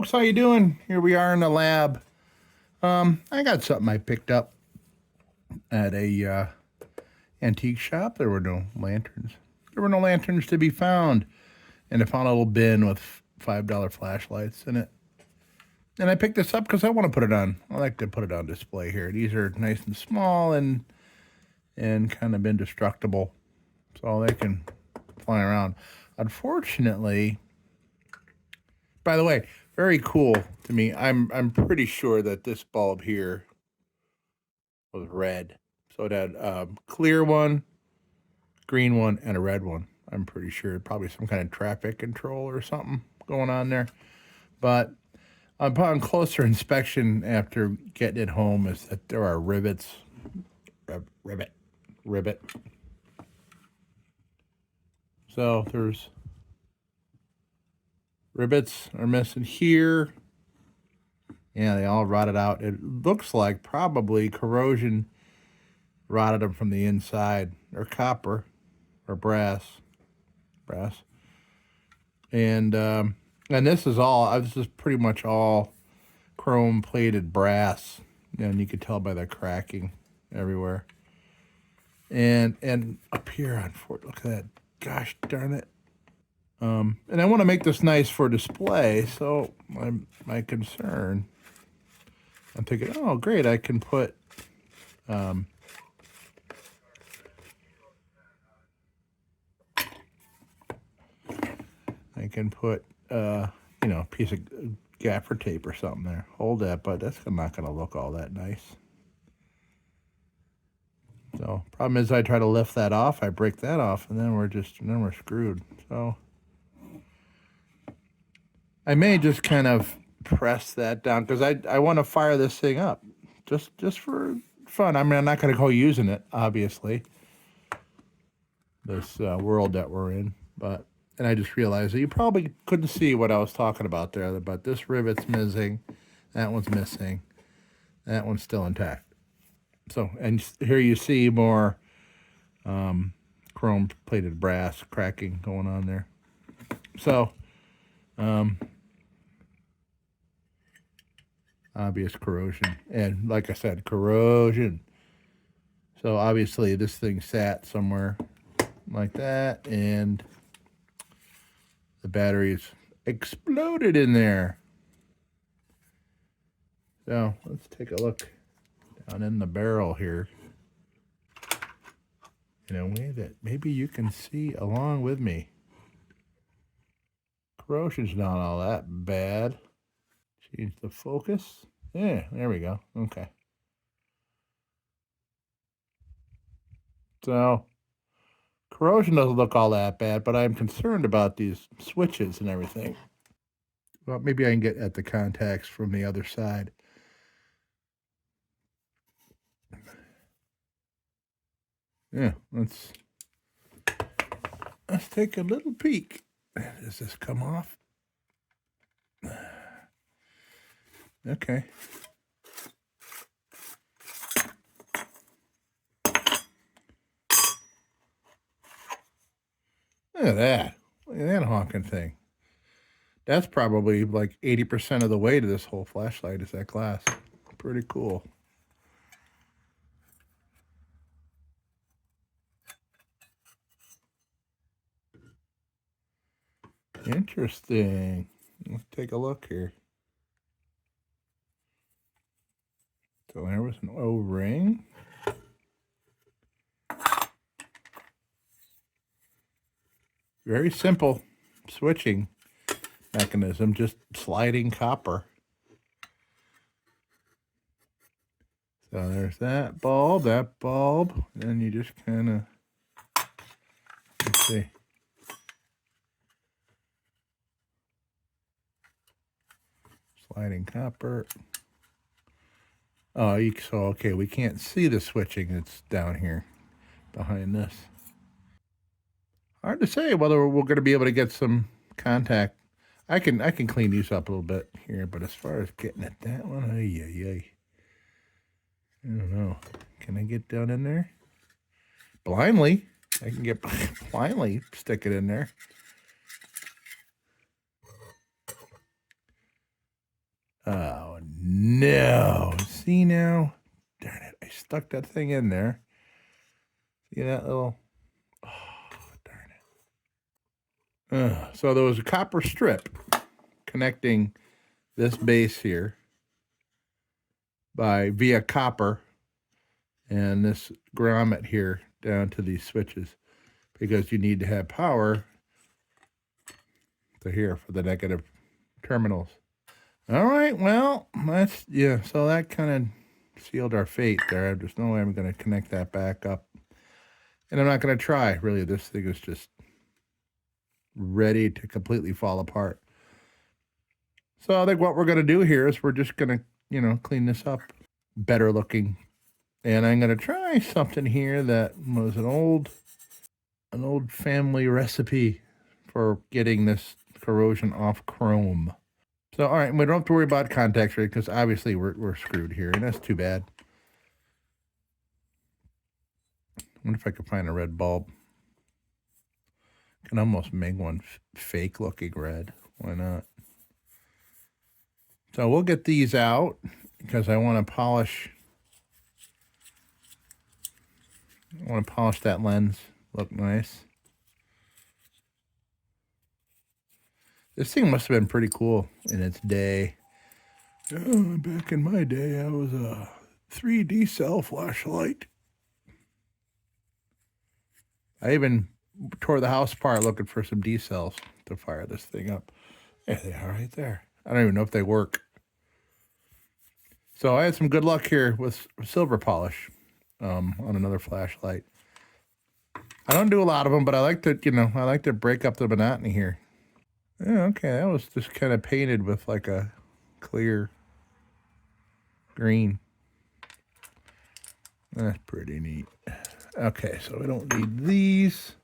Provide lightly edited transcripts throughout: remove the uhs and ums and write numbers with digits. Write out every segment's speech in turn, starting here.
folks, how you doing? Here we are in the lab. I got something I picked up at a antique shop. There were no lanterns. There were no lanterns to be found. And I found a little bin with $5 flashlights in it. And I picked this up because I want to put it on. I like to put it on display here. These are nice and small and kind of indestructible. So they can fly around. Unfortunately, by the way, very cool to me. I'm pretty sure that this bulb here was red. So it had clear one, green one, and a red one. I'm pretty sure probably some kind of traffic control or something going on there. But upon closer inspection after getting it home is that there are rivets. Rivet. So there's rivets are missing here. Yeah, they all rotted out. It looks like probably corrosion rotted them from the inside, or copper, or brass. And this is pretty much all chrome plated brass, and you could tell by the cracking everywhere. And up here on Fort, look at that! Gosh darn it! And I want to make this nice for display. So my concern, I'm thinking, oh great, I can put a piece of gaffer tape or something there. Hold that, but that's not going to look all that nice. So problem is I try to lift that off, I break that off, and then we're screwed. So I may just kind of press that down because I want to fire this thing up just for fun. I mean, I'm not going to go using it, obviously, this world that we're in, but. And I just realized that you probably couldn't see what I was talking about there, but this rivet's missing, that one's missing, that one's still intact. So, and here you see more chrome-plated brass cracking going on there. So, obvious corrosion. And like I said, corrosion. So obviously this thing sat somewhere like that, and the batteries exploded in there. So let's take a look down in the barrel here in a way that maybe you can see along with me. Corrosion's not all that bad. Change the focus. Yeah, there we go. Okay. So corrosion doesn't look all that bad, but I'm concerned about these switches and everything. Well, maybe I can get at the contacts from the other side. Yeah, let's take a little peek. Does this come off? Okay. Look at that. Look at that honking thing. That's probably like 80% of the way to this whole flashlight is that glass. Pretty cool. Interesting. Let's take a look here. So there was an O-ring. Very simple switching mechanism, just sliding copper. So there's that bulb, and you just kind of, let's see. Sliding copper. Oh, okay, we can't see the switching that's down here behind this. Hard to say whether we're going to be able to get some contact. I can clean these up a little bit here, but as far as getting at that one, I don't know. Can I get down in there? Blindly. I can get blindly stick it in there. Oh, no. See now? Darn it. I stuck that thing in there. See that little... Oh, darn it. So there was a copper strip connecting this base here via copper and this grommet here down to these switches, because you need to have power to here for the negative terminals. All right, well, that's, yeah, so that kind of sealed our fate there. There's no way I'm going to connect that back up. And I'm not going to try, really. This thing is just ready to completely fall apart. So I think what we're going to do here is we're just going to, clean this up, better looking. And I'm going to try something here that was an old family recipe for getting this corrosion off chrome. So, all right, we don't have to worry about contacts, right? Because obviously we're screwed here, and that's too bad. I wonder if I could find a red bulb. Can almost make one fake looking red. Why not? So we'll get these out because I want to polish. I want to polish that lens. Look nice. This thing must have been pretty cool in its day. Oh, back in my day, I was a 3D cell flashlight. I even tore the house apart looking for some D-cells to fire this thing up. There they are right there. I don't even know if they work. So I had some good luck here with silver polish on another flashlight. I don't do a lot of them, but I like to break up the monotony here. Yeah, okay, that was just kind of painted with like a clear green. That's pretty neat. Okay, so we don't need these.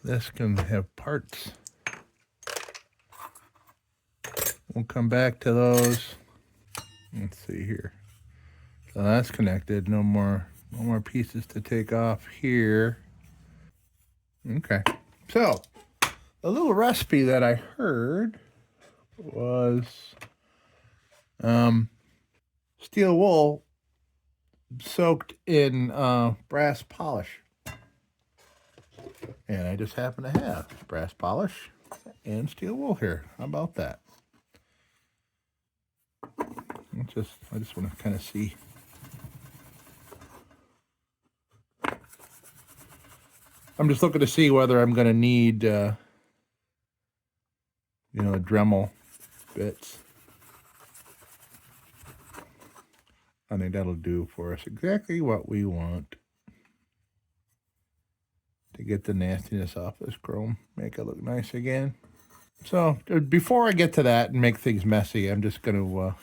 This can have parts. We'll come back to those. Let's see here. So that's connected. No more pieces to take off here. Okay. So the little recipe that I heard was steel wool soaked in brass polish. And I just happen to have brass polish and steel wool here. How about that? I just want to kind of see. I'm just looking to see whether I'm going to need, Dremel bits. I think that'll do for us exactly what we want to get the nastiness off this chrome, make it look nice again. So before I get to that and make things messy, I'm just going to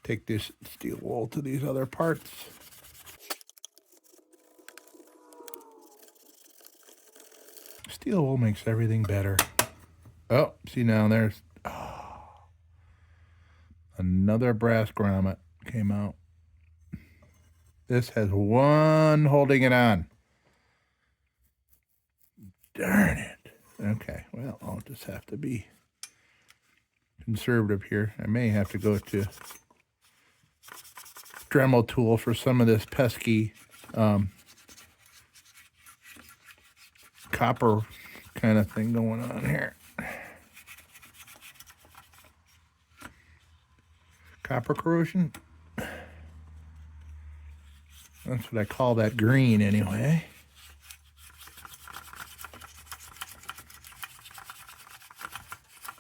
take this steel wool to these other parts. Steel wool makes everything better. Oh, see now there's another brass grommet came out. This has one holding it on. Darn it. Okay, well, I'll just have to be conservative here. I may have to go to Dremel tool for some of this pesky copper kind of thing going on here. Copper corrosion. That's what I call that green anyway.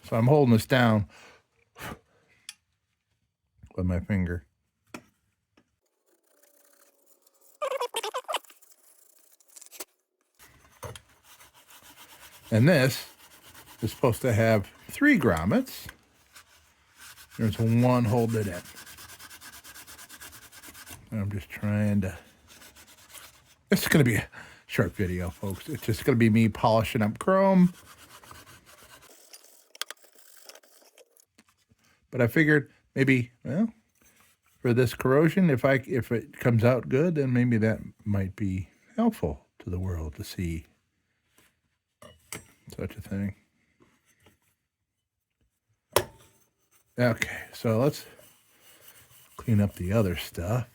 So I'm holding this down with my finger. And this is supposed to have 3 grommets. There's one holding it in. I'm just trying to... It's going to be a short video, folks. It's just going to be me polishing up chrome. But I figured maybe, well, for this corrosion, if it comes out good, then maybe that might be helpful to the world to see such a thing. Okay, so let's clean up the other stuff.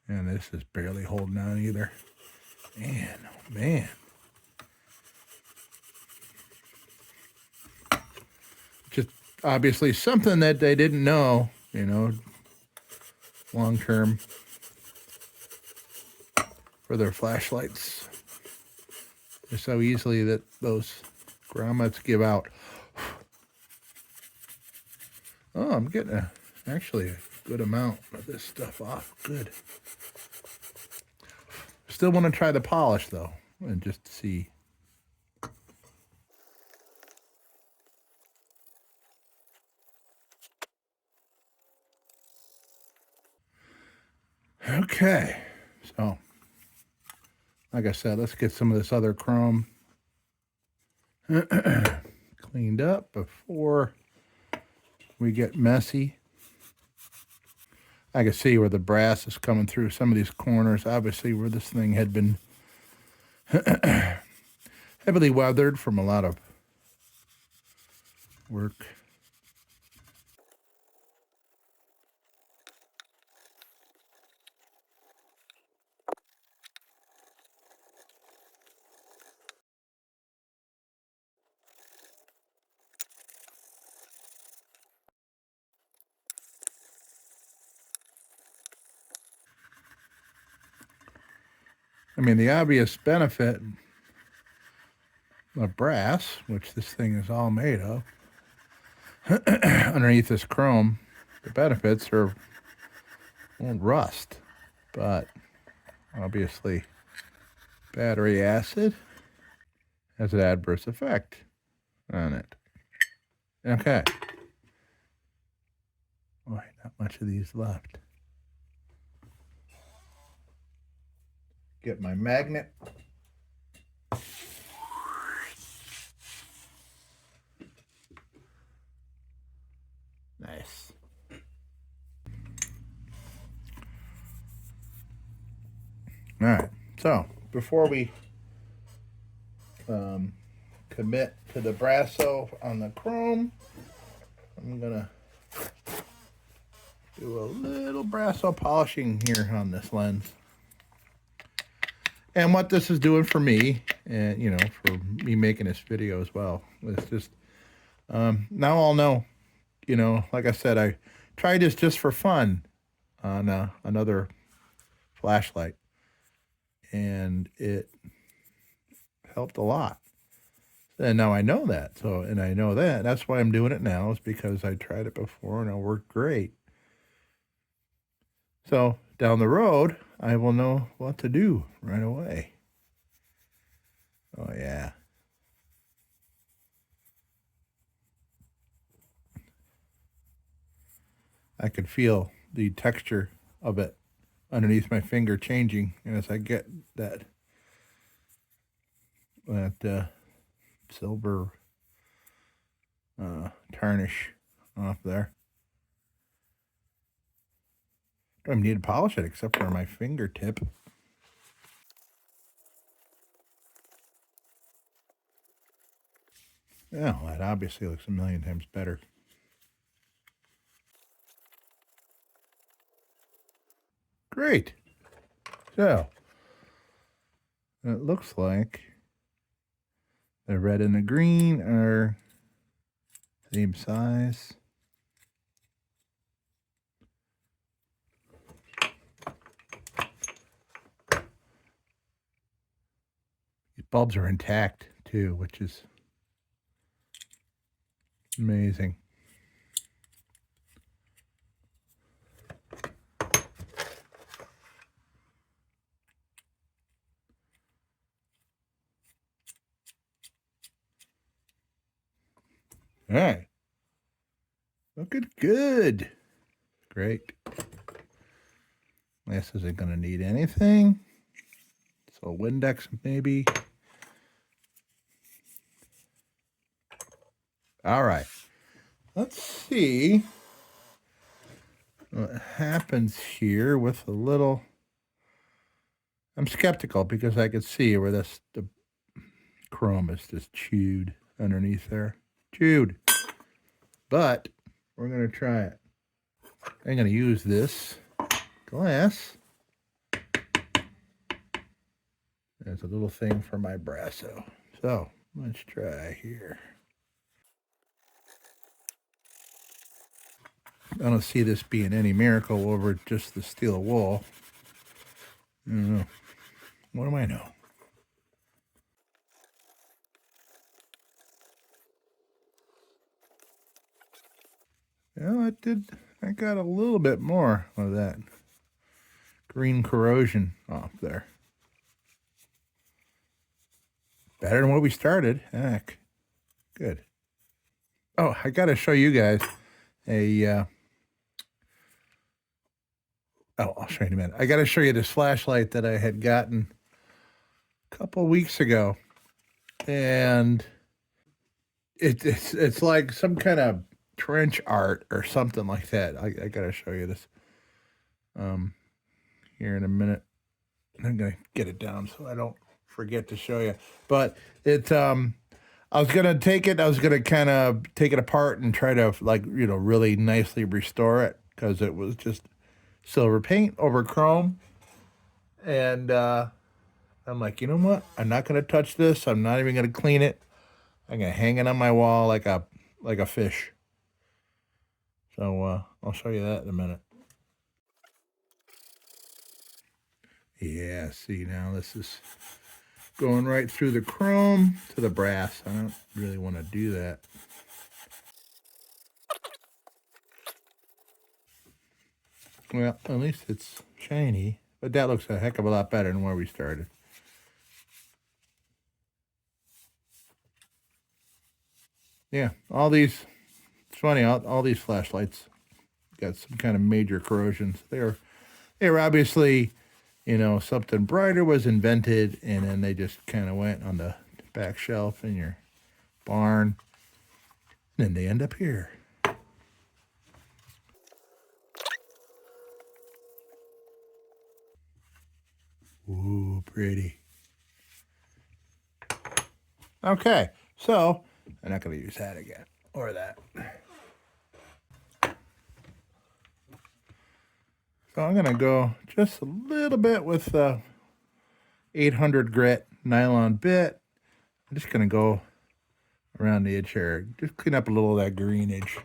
And this is barely holding on either. Man, oh man. Just obviously something that they didn't know, long term for their flashlights. Just so easily that those grommets give out. Oh, I'm getting actually a good amount of this stuff off. Good. Still want to try the polish though, and just see. Okay, so like I said, let's get some of this other chrome cleaned up before we get messy. I can see where the brass is coming through some of these corners, obviously where this thing had been heavily weathered from a lot of work. I mean, the obvious benefit of brass, which this thing is all made of, underneath this chrome, the benefits are won't rust, but obviously battery acid has an adverse effect on it. Okay. Boy, not much of these left. Get my magnet. Nice. All right. So before we commit to the brasso on the chrome, I'm gonna do a little brasso polishing here on this lens. And what this is doing for me, and for me making this video as well, it's just now I'll know. Like I said, I tried this just for fun on another flashlight, and it helped a lot. And now I know that. And I know that. That's why I'm doing it now, is because I tried it before and it worked great. So down the road, I will know what to do right away. Oh, yeah. I could feel the texture of it underneath my finger changing as I get that silver tarnish off there. Don't even need to polish it except for my fingertip. Yeah, well, that obviously looks a million times better. Great. So, it looks like the red and the green are same size. These bulbs are intact too, which is amazing. All right. Looking good. Great. This isn't going to need anything. So Windex maybe. All right. Let's see what happens here with a little. I'm skeptical because I could see where the chrome is just chewed underneath there. Chewed. But We're going to try it. I'm going to use this glass as a little thing for my brasso. So let's try here. I don't see this being any miracle over just the steel wool. I don't know. What do I know? Well, it did. I got a little bit more of that green corrosion off there. Better than what we started. Heck, good. Oh, I got to show you guys a. I'll show you in a minute. I got to show you this flashlight that I had gotten a couple of weeks ago, and it's like some kind of trench art or something like that. I got to show you this here in a minute. I'm gonna get it down so I don't forget to show you. But it I was gonna take it. I was gonna kind of take it apart and try to really nicely restore it because it was just silver paint over chrome. And I'm like, you know what? I'm not gonna touch this. I'm not even gonna clean it. I'm gonna hang it on my wall like a fish. So I'll show you that in a minute. Yeah, see now this is going right through the chrome to the brass. I don't really want to do that. Well, at least it's shiny, but that looks a heck of a lot better than where we started. Yeah, it's funny, all these flashlights got some kind of major corrosions. They were obviously, something brighter was invented, and then they just kind of went on the back shelf in your barn, and then they end up here. Ooh, pretty. Okay, so I'm not going to use that again, or that. So I'm going to go just a little bit with the 800 grit nylon bit. I'm just going to go around the edge here. Just clean up a little of that greenage.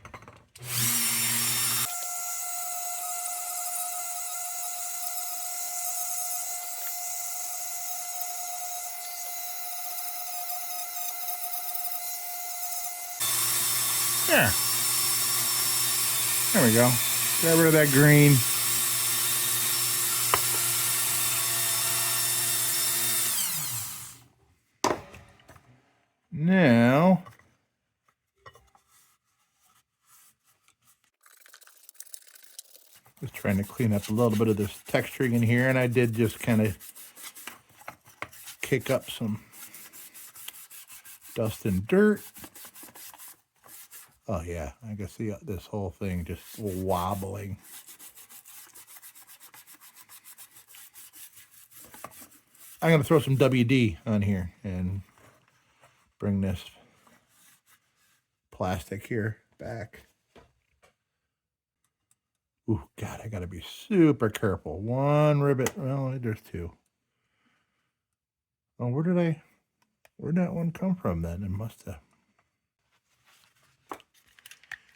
There. There we go. Get rid of that green. Now, just trying to clean up a little bit of this texturing in here, and I did just kind of kick up some dust and dirt. Oh yeah, I can see this whole thing just wobbling. I'm going to throw some WD on here and bring this plastic here back. Ooh, God, I got to be super careful. One ribbit. Well, there's two. Oh, where'd that one come from then? It must have.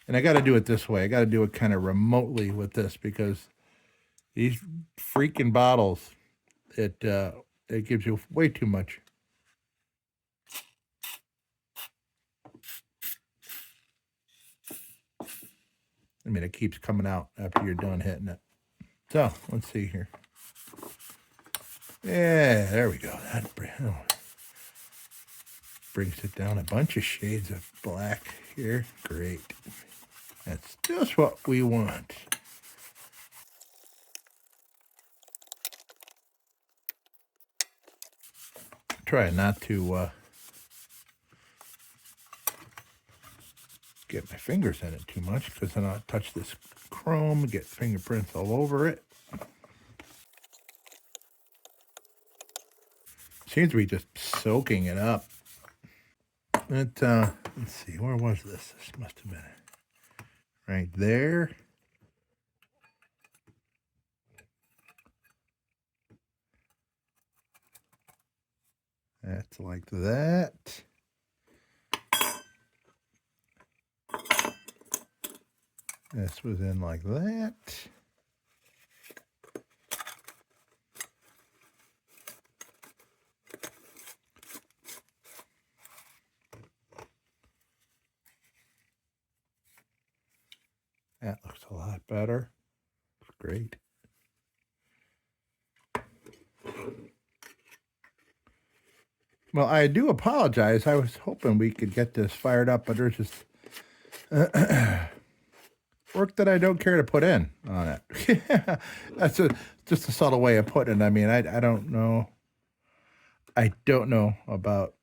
And I got to do it this way. I got to do it kind of remotely with this because these freaking bottles, it gives you way too much. I mean, it keeps coming out after you're done hitting it. So, let's see here. Yeah, there we go. That brings it down a bunch of shades of black here. Great. That's just what we want. Try not to get my fingers in it too much because then I'll touch this chrome and get fingerprints all over it. Seems to be just soaking it up. Let's see, where was this? This must have been right there. That's like that. This was in like that. That looks a lot better. Great. Well, I do apologize. I was hoping we could get this fired up, but there's just work that I don't care to put in on it. That's just a subtle way of putting it. I mean, I don't know. I don't know about.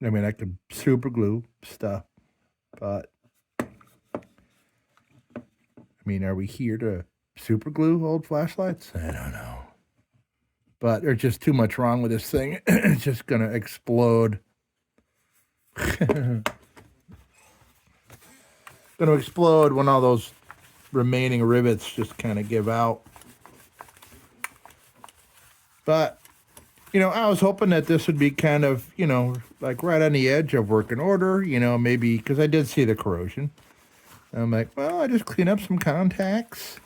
I mean, I could super glue stuff, but I mean, are we here to super glue old flashlights? I don't know. But there's just too much wrong with this thing. It's just gonna explode. Gonna explode when all those remaining rivets just kind of give out. But, you know, I was hoping that this would be kind of, you know, like right on the edge of working order, you know, maybe because I did see the corrosion. I'm like, well, I just clean up some contacts,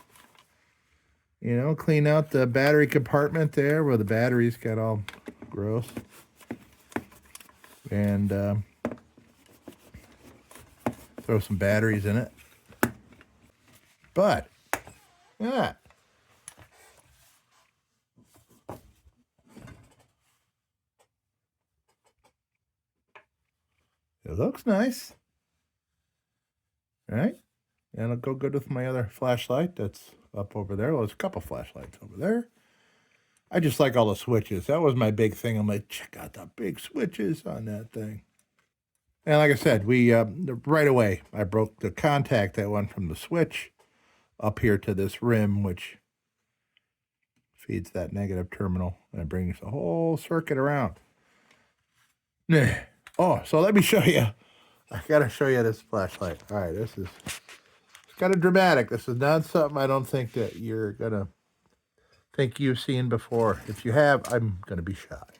you know, clean out the battery compartment there where the batteries got all gross. And throw some batteries in it. But, yeah. It looks nice. Right? And it'll go good with my other flashlight that's up over there. Well, there's a couple flashlights over there. I just like all the switches. That was my big thing. I'm like, check out the big switches on that thing. And like I said, we right away, I broke the contact that went from the switch up here to this rim, which feeds that negative terminal, and it brings the whole circuit around. Oh, so let me show you. I got to show you this flashlight. All right, this is kind of dramatic. This is not something I don't think that you're going to think you've seen before. If you have, I'm going to be shocked.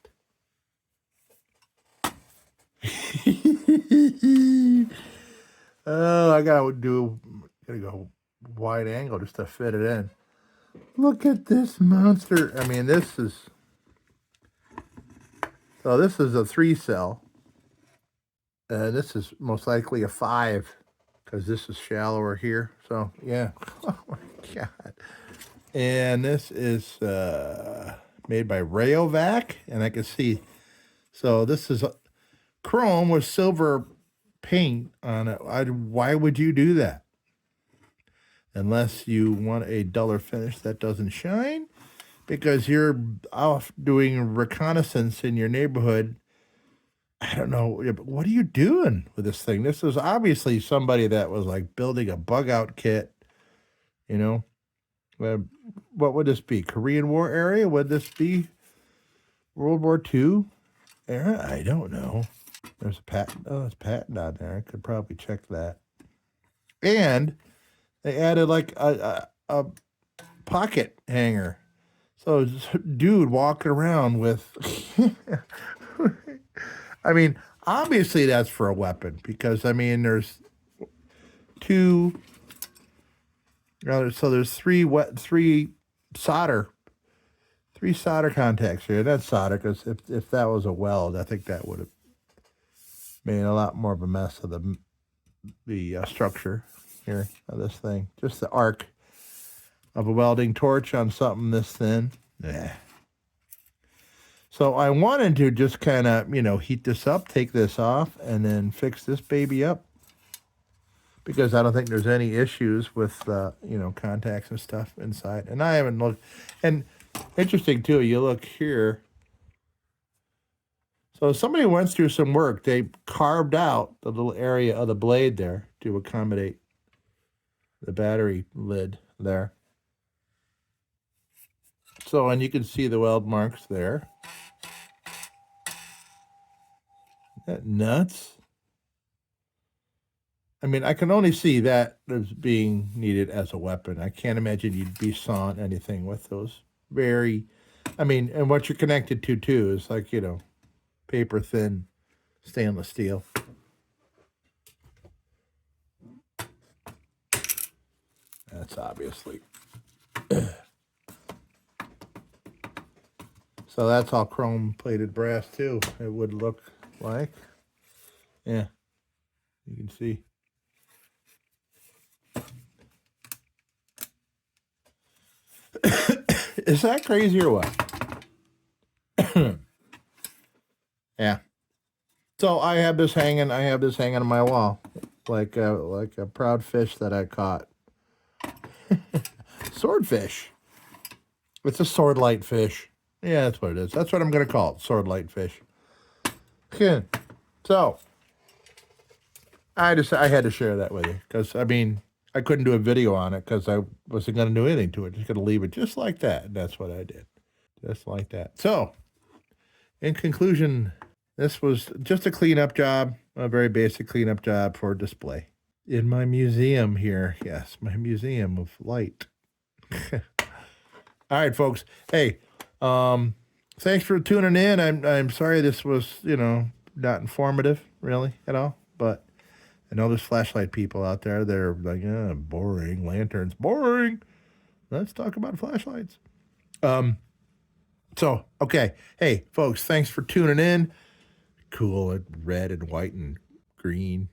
Oh, I gotta go wide angle just to fit it in. Look at this monster. I mean, this is a 3-cell, and this is most likely a 5 because this is shallower here. So yeah, oh my god. And this is made by Rayovac, and I can see. So this is chrome with silver paint on it. Why would you do that? Unless you want a duller finish that doesn't shine, because you're off doing reconnaissance in your neighborhood. I don't know. What are you doing with this thing? This is obviously somebody that was like building a bug out kit, you know. What would this be? Korean War area? Would this be World War II era? I don't know. There's a patent. Oh, there's a patent on there. I could probably check that. And they added like a pocket hanger. So this dude walking around with, I mean, obviously that's for a weapon because I mean there's there's three solder contacts here. That's solder because if that was a weld, I think that would have made a lot more of a mess of the structure here of this thing. Just the arc of a welding torch on something this thin. Yeah. So I wanted to just kind of, you know, heat this up, take this off, and then fix this baby up. Because I don't think there's any issues with, you know, contacts and stuff inside. And I haven't looked. And interesting, too, you look here. So somebody went through some work. They carved out the little area of the blade there to accommodate the battery lid there. So, and you can see the weld marks there. Isn't that nuts? I mean, I can only see that as being needed as a weapon. I can't imagine you'd be sawing anything with those. Very, I mean, and what you're connected to too is like, you know, paper thin stainless steel. That's obviously. So that's all chrome plated brass too. It would look like. Yeah, you can see. Is that crazy or what? Yeah. So I have this hanging. I have this hanging on my wall, like a proud fish that I caught. Swordfish. It's a swordlight fish. Yeah, that's what it is. That's what I'm gonna call it. Swordlight fish. Okay. So I had to share that with you because I mean I couldn't do a video on it because I wasn't gonna do anything to it. Just gonna leave it just like that. And that's what I did. Just like that. So in conclusion, this was just a cleanup job, a very basic cleanup job for display. In my museum here, yes, my museum of light. All right, folks. Hey, thanks for tuning in. I'm sorry this was, you know, not informative really at all, but I know there's flashlight people out there. They're like, boring lanterns, boring. Let's talk about flashlights. So okay, hey, folks, thanks for tuning in. Cool, red and white and green.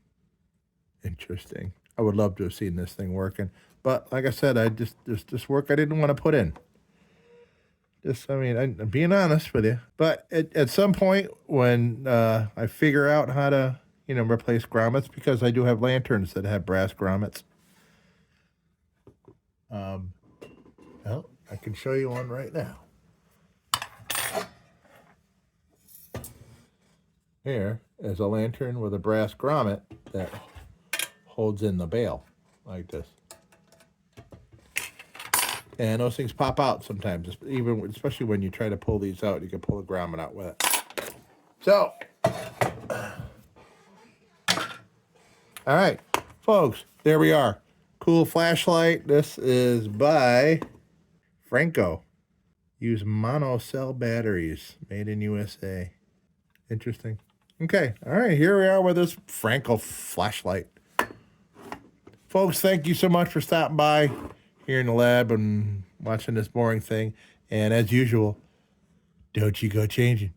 Interesting. I would love to have seen this thing working, but like I said, I just work I didn't want to put in. Just, I mean, I'm being honest with you. But at some point when I figure out how to, you know, replace grommets, because I do have lanterns that have brass grommets. Well, I can show you one right now. Here is a lantern with a brass grommet that holds in the bail like this. And those things pop out sometimes, even especially when you try to pull these out. You can pull the grommet out with it. So, all right, folks, there we are. Cool flashlight. This is by Franco. Use monocell batteries, made in USA. Interesting. Okay, all right, here we are with this Franco flashlight. Folks, thank you so much for stopping by here in the lab and watching this boring thing. And as usual, don't you go changing.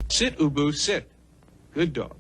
Sit, Ubu, sit. Good dog.